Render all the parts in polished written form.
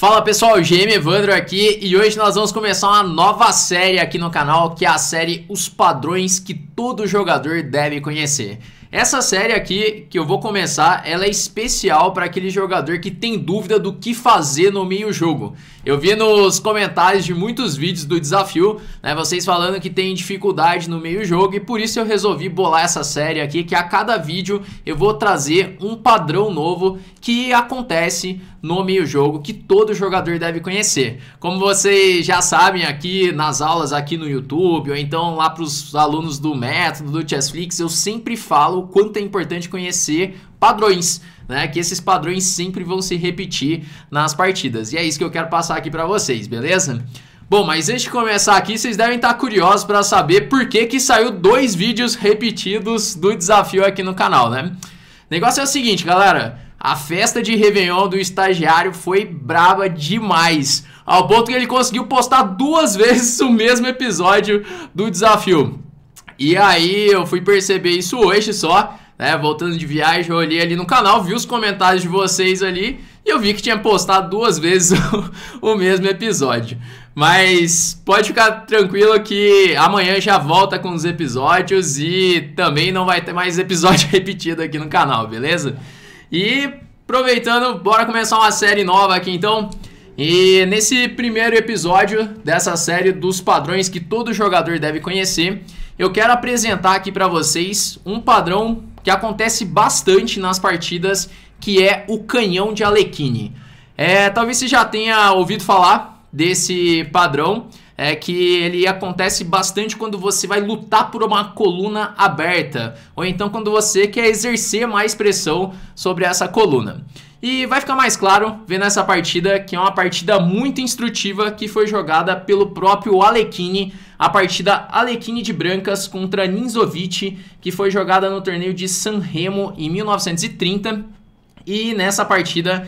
Fala pessoal, GM Evandro aqui e hoje nós vamos começar uma nova série aqui no canal, que é a série Os Padrões que todo jogador deve conhecer. Essa série aqui que eu vou começar, ela é especial para aquele jogador que tem dúvida do que fazer no meio jogo. Eu vi nos comentários de muitos vídeos do desafio, né, vocês falando que tem dificuldade no meio jogo, e por isso eu resolvi bolar essa série aqui, que a cada vídeo eu vou trazer um padrão novo que acontece no meio jogo, que todo jogador deve conhecer. Como vocês já sabem aqui nas aulas aqui no YouTube, ou então lá para os alunos do método, do Chessflix, eu sempre falo o quanto é importante conhecer padrões, né? Que esses padrões sempre vão se repetir nas partidas. E é isso que eu quero passar aqui para vocês, beleza? Bom, mas antes de começar aqui, vocês devem estar curiosos para saber por que saiu 2 vídeos repetidos do desafio aqui no canal, né? O negócio é o seguinte, galera. A festa de Réveillon do estagiário foi braba demais, ao ponto que ele conseguiu postar 2 vezes o mesmo episódio do desafio. E aí eu fui perceber isso hoje só, né, voltando de viagem, eu olhei ali no canal, vi os comentários de vocês ali e eu vi que tinha postado 2 vezes o mesmo episódio. Mas pode ficar tranquilo que amanhã já volta com os episódios e também não vai ter mais episódio repetido aqui no canal, beleza? E aproveitando, bora começar uma série nova aqui então. E nesse primeiro episódio dessa série dos padrões que todo jogador deve conhecer, eu quero apresentar aqui para vocês um padrão que acontece bastante nas partidas, que é o canhão de Alekhine. Talvez você já tenha ouvido falar desse padrão, que ele acontece bastante quando você vai lutar por uma coluna aberta, ou então quando você quer exercer mais pressão sobre essa coluna. E vai ficar mais claro vendo essa partida, que é uma partida muito instrutiva que foi jogada pelo próprio Alekhine, a partida Alekhine de brancas contra Ninzovic, que foi jogada no torneio de Sanremo em 1930. E nessa partida,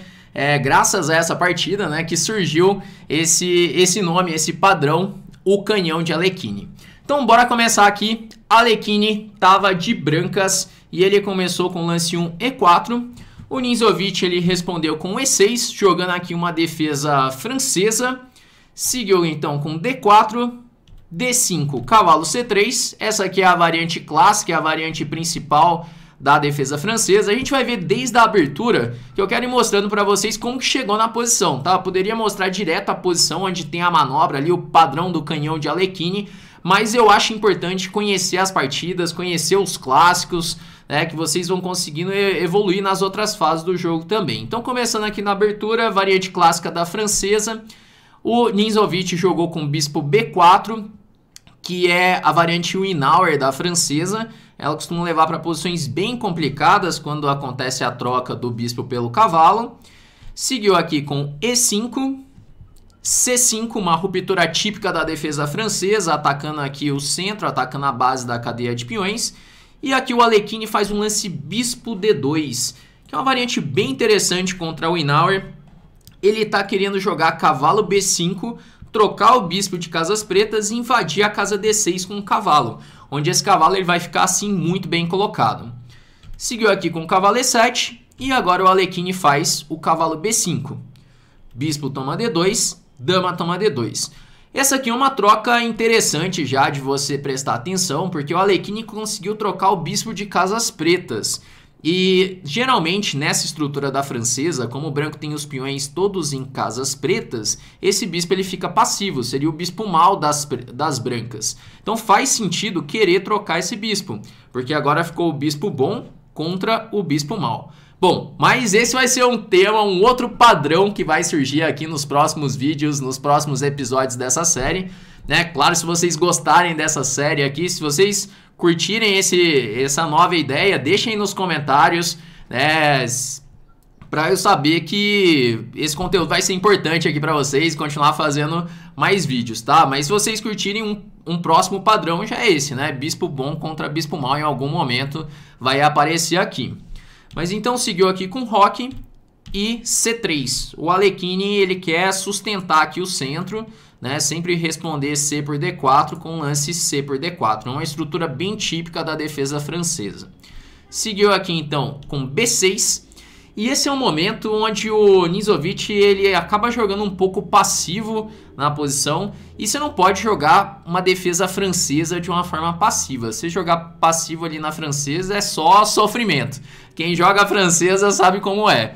graças a essa partida, né, que surgiu esse nome, esse padrão, o canhão de Alekhine. Então bora começar aqui. Alekhine estava de brancas e ele começou com o lance 1 E4. O Ninzovic ele respondeu com E6, jogando aqui uma defesa francesa. Seguiu então com D4, D5, cavalo C3. Essa aqui é a variante clássica, é a variante principal da defesa francesa. A gente vai ver desde a abertura, que eu quero ir mostrando para vocês como que chegou na posição, tá? Eu poderia mostrar direto a posição onde tem a manobra ali, o padrão do canhão de Alekhine, mas eu acho importante conhecer as partidas, conhecer os clássicos, né, que vocês vão conseguindo evoluir nas outras fases do jogo também. Então, começando aqui na abertura, variante clássica da francesa, o Ninzovic jogou com bispo B4, que é a variante Winauer da francesa. Ela costuma levar para posições bem complicadas quando acontece a troca do bispo pelo cavalo. Seguiu aqui com E5, C5, uma ruptura típica da defesa francesa, atacando aqui o centro, atacando a base da cadeia de peões. E aqui o Alekhine faz um lance bispo D2, que é uma variante bem interessante contra o Winauer. Ele está querendo jogar cavalo B5, trocar o bispo de casas pretas e invadir a casa D6 com o cavalo, onde esse cavalo ele vai ficar assim muito bem colocado. Seguiu aqui com o cavalo E7 e agora o Alekhine faz o cavalo B5. Bispo toma D2, dama toma D2. Essa aqui é uma troca interessante já de você prestar atenção, porque o Alekhine conseguiu trocar o bispo de casas pretas. E geralmente nessa estrutura da francesa, como o branco tem os peões todos em casas pretas, esse bispo ele fica passivo, seria o bispo mau das brancas. Então faz sentido querer trocar esse bispo, porque agora ficou o bispo bom contra o bispo mau. Bom, mas esse vai ser um tema, um outro padrão que vai surgir aqui nos próximos vídeos, nos próximos episódios dessa série, né? Claro, se vocês gostarem dessa série aqui, se vocês curtirem essa nova ideia, deixem aí nos comentários, né? Para eu saber que esse conteúdo vai ser importante aqui para vocês, continuar fazendo mais vídeos, tá? Mas se vocês curtirem um próximo padrão, já é esse, né? Bispo bom contra bispo mau, em algum momento vai aparecer aqui. Mas então seguiu aqui com roque e C3. O Alekhine ele quer sustentar aqui o centro, né? Sempre responder C por D4 com lance C por D4. É uma estrutura bem típica da defesa francesa. Seguiu aqui então com B6. E esse é um momento onde o Nizovic ele acaba jogando um pouco passivo na posição. E você não pode jogar uma defesa francesa de uma forma passiva. Se jogar passivo ali na francesa é só sofrimento. Quem joga a francesa sabe como é.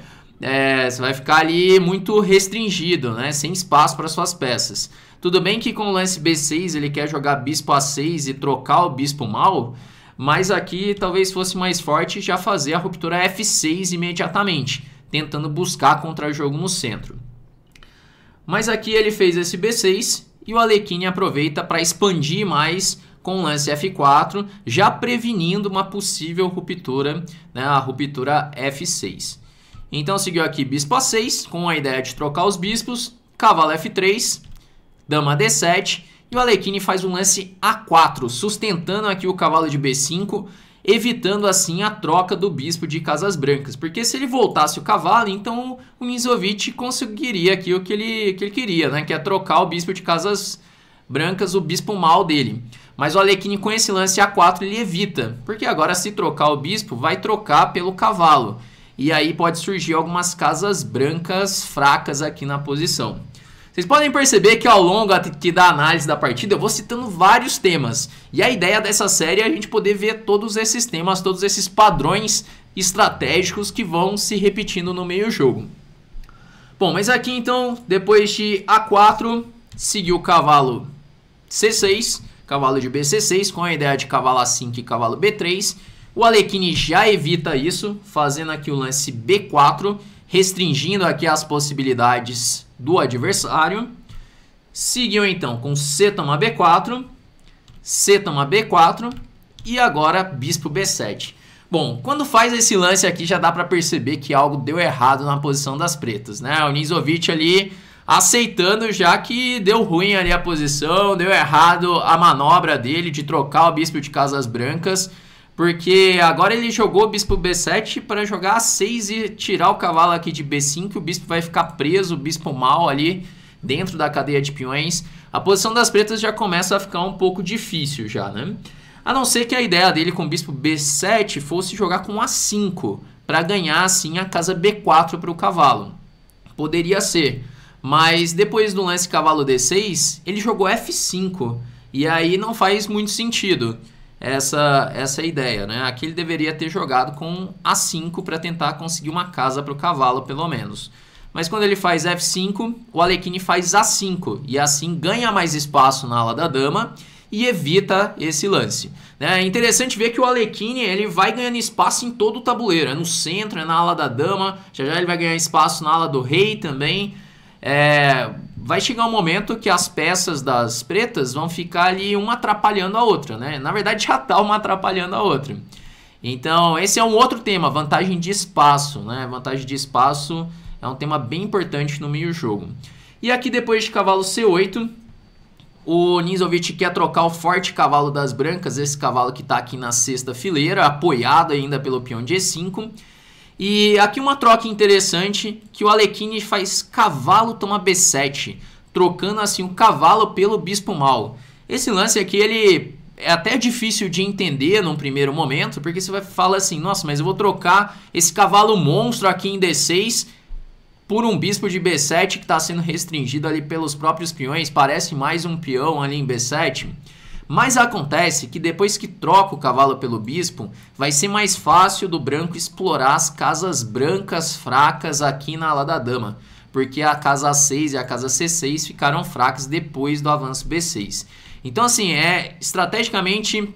Você vai ficar ali muito restringido, né? Sem espaço para suas peças. Tudo bem que com o lance B6 ele quer jogar bispo A6 e trocar o bispo mal, mas aqui talvez fosse mais forte já fazer a ruptura F6 imediatamente, tentando buscar contra-jogo no centro. Mas aqui ele fez esse B6 e o Alekhine aproveita para expandir mais com o lance F4, já prevenindo uma possível ruptura, né, a ruptura F6. Então seguiu aqui bispo A6, com a ideia de trocar os bispos, cavalo F3, dama D7, e o Alekhine faz um lance A4, sustentando aqui o cavalo de B5, evitando assim a troca do bispo de casas brancas. Porque se ele voltasse o cavalo, então o Nizovic conseguiria aqui o que ele queria, né? Que é trocar o bispo de casas brancas, o bispo mal dele. Mas o Alekhine com esse lance A4 ele evita, porque agora se trocar o bispo, vai trocar pelo cavalo. E aí pode surgir algumas casas brancas fracas aqui na posição. Vocês podem perceber que ao longo aqui da análise da partida eu vou citando vários temas. E a ideia dessa série é a gente poder ver todos esses temas, todos esses padrões estratégicos que vão se repetindo no meio jogo. Bom, mas aqui então, depois de A4, seguiu o cavalo C6, cavalo de BC6, com a ideia de cavalo A5 e cavalo B3. O Alekhine já evita isso, fazendo aqui o lance B4, restringindo aqui as possibilidades do adversário. Seguiu então com C toma B4, C toma B4 e agora bispo B7. Bom, quando faz esse lance aqui já dá para perceber que algo deu errado na posição das pretas, né? O Nizovic ali aceitando já que deu ruim ali a posição, deu errado a manobra dele de trocar o bispo de casas brancas, porque agora ele jogou o bispo B7 para jogar A6 e tirar o cavalo aqui de B5, o bispo vai ficar preso, o bispo mal ali dentro da cadeia de peões. A posição das pretas já começa a ficar um pouco difícil já, né? A não ser que a ideia dele com o bispo B7 fosse jogar com A5, para ganhar assim a casa B4 para o cavalo. Poderia ser, mas depois do lance cavalo D6, ele jogou F5, e aí não faz muito sentido essa ideia, né? Aqui ele deveria ter jogado com A5 para tentar conseguir uma casa para o cavalo, pelo menos. Mas quando ele faz F5, o Alekhine faz A5, e assim ganha mais espaço na ala da dama e evita esse lance. É interessante ver que o Alekhine ele vai ganhando espaço em todo o tabuleiro, no centro, na ala da dama, já ele vai ganhar espaço na ala do rei também. Vai chegar um momento que as peças das pretas vão ficar ali uma atrapalhando a outra, né? Na verdade já está uma atrapalhando a outra. Então esse é um outro tema, vantagem de espaço, né? Vantagem de espaço é um tema bem importante no meio jogo. E aqui depois de cavalo C8, o Nizovic quer trocar o forte cavalo das brancas, esse cavalo que está aqui na sexta fileira, apoiado ainda pelo peão de E5. E aqui uma troca interessante, que o Alekhine faz cavalo toma B7, trocando assim o cavalo pelo bispo mal. Esse lance aqui ele é até difícil de entender num primeiro momento, porque você vai falar assim, nossa, mas eu vou trocar esse cavalo monstro aqui em D6 por um bispo de B7 que está sendo restringido ali pelos próprios peões, parece mais um peão ali em B7. Mas acontece que depois que troca o cavalo pelo bispo, vai ser mais fácil do branco explorar as casas brancas fracas aqui na ala da dama, porque a casa A6 e a casa C6 ficaram fracas depois do avanço B6. Então assim, estrategicamente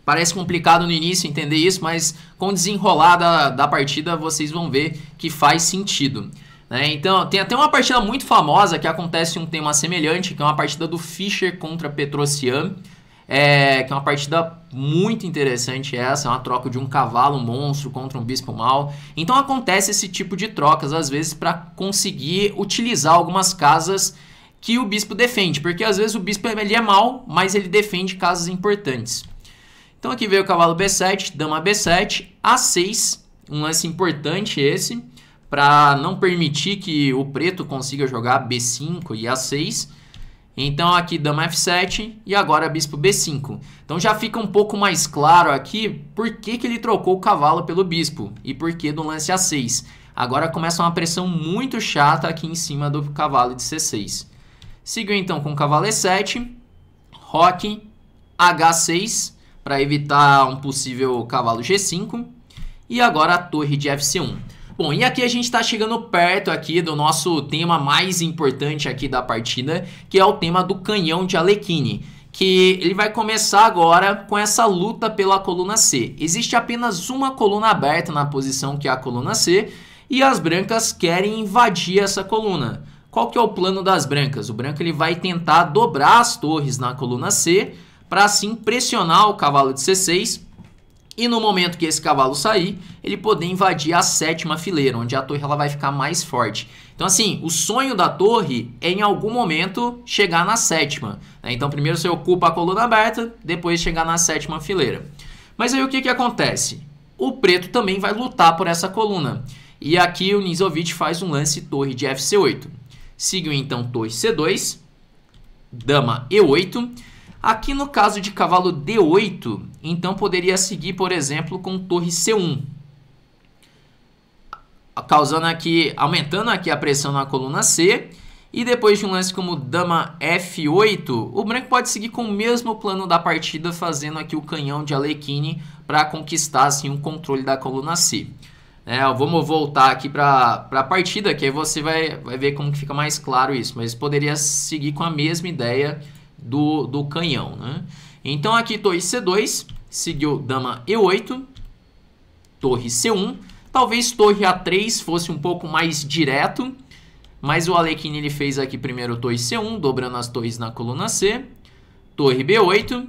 parece complicado no início entender isso, mas com o desenrolar da partida vocês vão ver que faz sentido. Então tem até uma partida muito famosa que acontece um tema semelhante, que é uma partida do Fischer contra Petrosian, que é uma partida muito interessante essa, é uma troca de um cavalo monstro contra um bispo mal. Então acontece esse tipo de trocas às vezes para conseguir utilizar algumas casas que o bispo defende, porque às vezes o bispo ele é mal, mas ele defende casas importantes. Então aqui veio o cavalo B7, dama B7, A6, um lance importante esse, para não permitir que o preto consiga jogar B5 e A6. Então aqui dama F7 e agora bispo B5. Então já fica um pouco mais claro aqui por que ele trocou o cavalo pelo bispo e por que do lance A6. Agora começa uma pressão muito chata aqui em cima do cavalo de C6. Seguiu então com o cavalo E7, roque, H6, para evitar um possível cavalo G5. E agora a torre de Fc1. Bom, e aqui a gente está chegando perto aqui do nosso tema mais importante aqui da partida, que é o tema do canhão de Alekhine, que ele vai começar agora com essa luta pela coluna C. Existe apenas uma coluna aberta na posição que é a coluna C, e as brancas querem invadir essa coluna. Qual que é o plano das brancas? O branco ele vai tentar dobrar as torres na coluna C, para assim pressionar o cavalo de C6, e no momento que esse cavalo sair, ele poder invadir a 7ª fileira, onde a torre ela vai ficar mais forte. Então assim, o sonho da torre é em algum momento chegar na 7ª. Né? Então primeiro você ocupa a coluna aberta, depois chegar na 7ª fileira. Mas aí o que acontece? O preto também vai lutar por essa coluna. E aqui o Ninzovic faz um lance torre de Fc8. Seguiu então torre C2, dama E8. Aqui no caso de cavalo D8, então poderia seguir, por exemplo, com torre C1. Causando aqui, aumentando aqui a pressão na coluna C. E depois de um lance como dama F8, o branco pode seguir com o mesmo plano da partida, fazendo aqui o canhão de Alekhine para conquistar assim, um controle da coluna C. Vamos voltar aqui para a partida, que aí você vai ver como que fica mais claro isso. Mas poderia seguir com a mesma ideia do canhão. Né? Então aqui torre C2, seguiu dama E8, torre C1. Talvez torre A3 fosse um pouco mais direto, mas o Alekhine ele fez aqui primeiro torre C1, dobrando as torres na coluna C. Torre B8,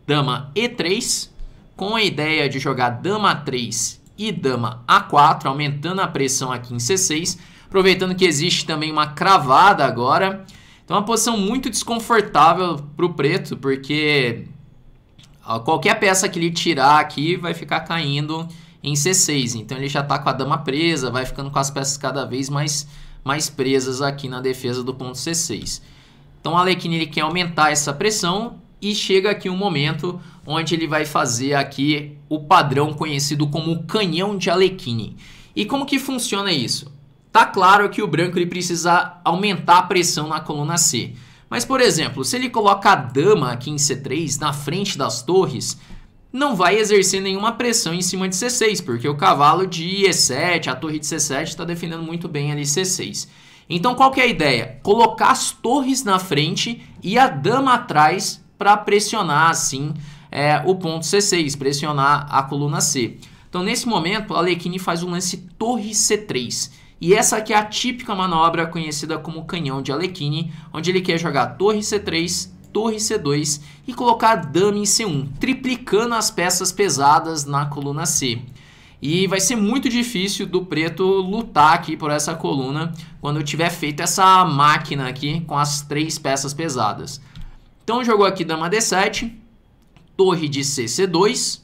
dama E3, com a ideia de jogar dama A3 e dama A4, aumentando a pressão aqui em C6, aproveitando que existe também uma cravada agora. Então é uma posição muito desconfortável para o preto, porque qualquer peça que ele tirar aqui vai ficar caindo em C6. Então ele já está com a dama presa, vai ficando com as peças cada vez mais presas aqui na defesa do ponto C6. Então o Alekhine ele quer aumentar essa pressão e chega aqui um momento onde ele vai fazer aqui o padrão conhecido como canhão de Alekhine. E como que funciona isso? Tá claro que o branco ele precisa aumentar a pressão na coluna C. Mas, por exemplo, se ele coloca a dama aqui em C3 na frente das torres, não vai exercer nenhuma pressão em cima de C6, porque o cavalo de E7, a torre de C7 está defendendo muito bem ali C6. Então qual que é a ideia? Colocar as torres na frente e a dama atrás para pressionar assim o ponto C6, pressionar a coluna C. Então nesse momento o Alekhine faz um lance torre C3. E essa aqui é a típica manobra conhecida como canhão de Alekhine, onde ele quer jogar torre C3, torre C2 e colocar dama em C1, triplicando as peças pesadas na coluna C. E vai ser muito difícil do preto lutar aqui por essa coluna quando tiver feito essa máquina aqui com as 3 peças pesadas. Então jogou aqui dama D7, torre de C2,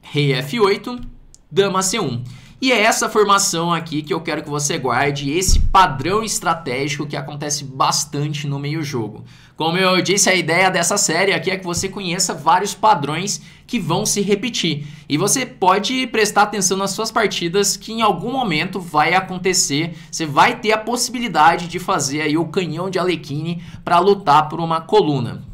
rei F8, dama C1. E é essa formação aqui que eu quero que você guarde, esse padrão estratégico que acontece bastante no meio jogo. Como eu disse, a ideia dessa série aqui é que você conheça vários padrões que vão se repetir. E você pode prestar atenção nas suas partidas que em algum momento vai acontecer, você vai ter a possibilidade de fazer aí o canhão de Alekhine para lutar por uma coluna.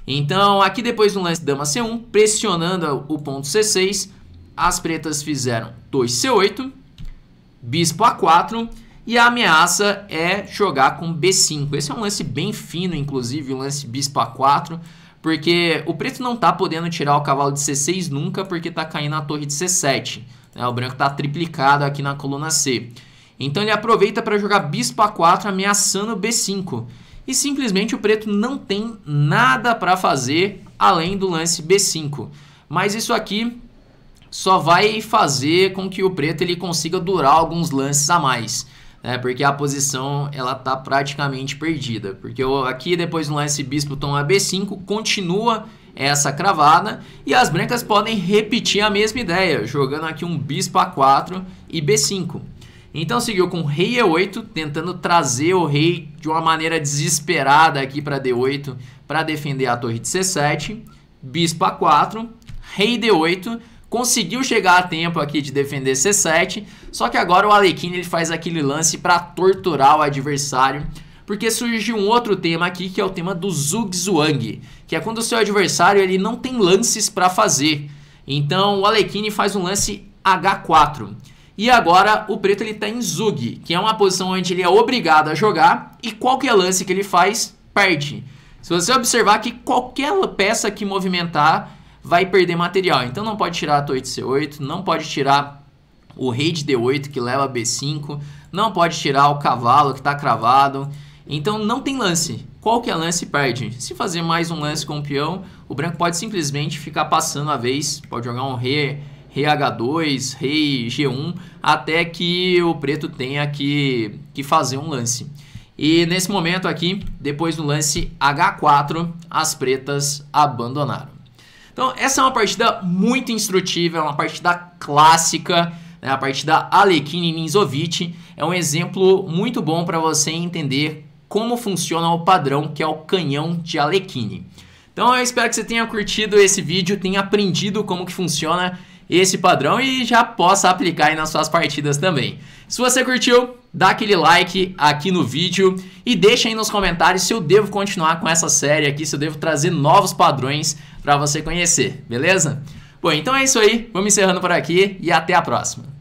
Então aqui depois do lance dama C1, pressionando o ponto C6, as pretas fizeram torre C8, bispo A4 e a ameaça é jogar com B5. Esse é um lance bem fino, inclusive, o lance bispo A4, porque o preto não está podendo tirar o cavalo de C6 nunca, porque está caindo a torre de C7. O branco está triplicado aqui na coluna C. Então ele aproveita para jogar bispo A4, ameaçando B5. E simplesmente o preto não tem nada para fazer além do lance B5. Mas isso aqui só vai fazer com que o preto ele consiga durar alguns lances a mais, né? Porque a posição ela tá praticamente perdida, porque aqui depois do lance bispo toma B5, continua essa cravada e as brancas podem repetir a mesma ideia, jogando aqui um bispo A4 e B5. Então seguiu com rei E8, tentando trazer o rei de uma maneira desesperada aqui para D8 para defender a torre de C7, bispo A4, rei D8, conseguiu chegar a tempo aqui de defender C7, só que agora o Alekhine ele faz aquele lance para torturar o adversário, porque surge um outro tema aqui, que é o tema do Zugzwang, que é quando o seu adversário ele não tem lances para fazer. Então o Alekhine faz um lance H4. E agora o preto ele está em Zug, que é uma posição onde ele é obrigado a jogar, e qualquer lance que ele faz, perde. Se você observar que qualquer peça que movimentar vai perder material. Então não pode tirar a torre de C8, não pode tirar o rei de D8 que leva a B5, não pode tirar o cavalo que está cravado. Então não tem lance. Qualquer lance perde. Se fazer mais um lance com o peão, o branco pode simplesmente ficar passando a vez. Pode jogar um rei H2, rei G1, até que o preto tenha que fazer um lance. E nesse momento aqui, depois do lance H4, as pretas abandonaram. Então essa é uma partida muito instrutiva, é uma partida clássica, né? A partida Alekhine Ninzovic é um exemplo muito bom para você entender como funciona o padrão, que é o canhão de Alekhine. Então eu espero que você tenha curtido esse vídeo, tenha aprendido como que funciona esse padrão e já possa aplicar aí nas suas partidas também. Se você curtiu, dá aquele like aqui no vídeo e deixa aí nos comentários se eu devo continuar com essa série aqui, se eu devo trazer novos padrões para você conhecer, beleza? Bom, então é isso aí, vamos encerrando por aqui e até a próxima.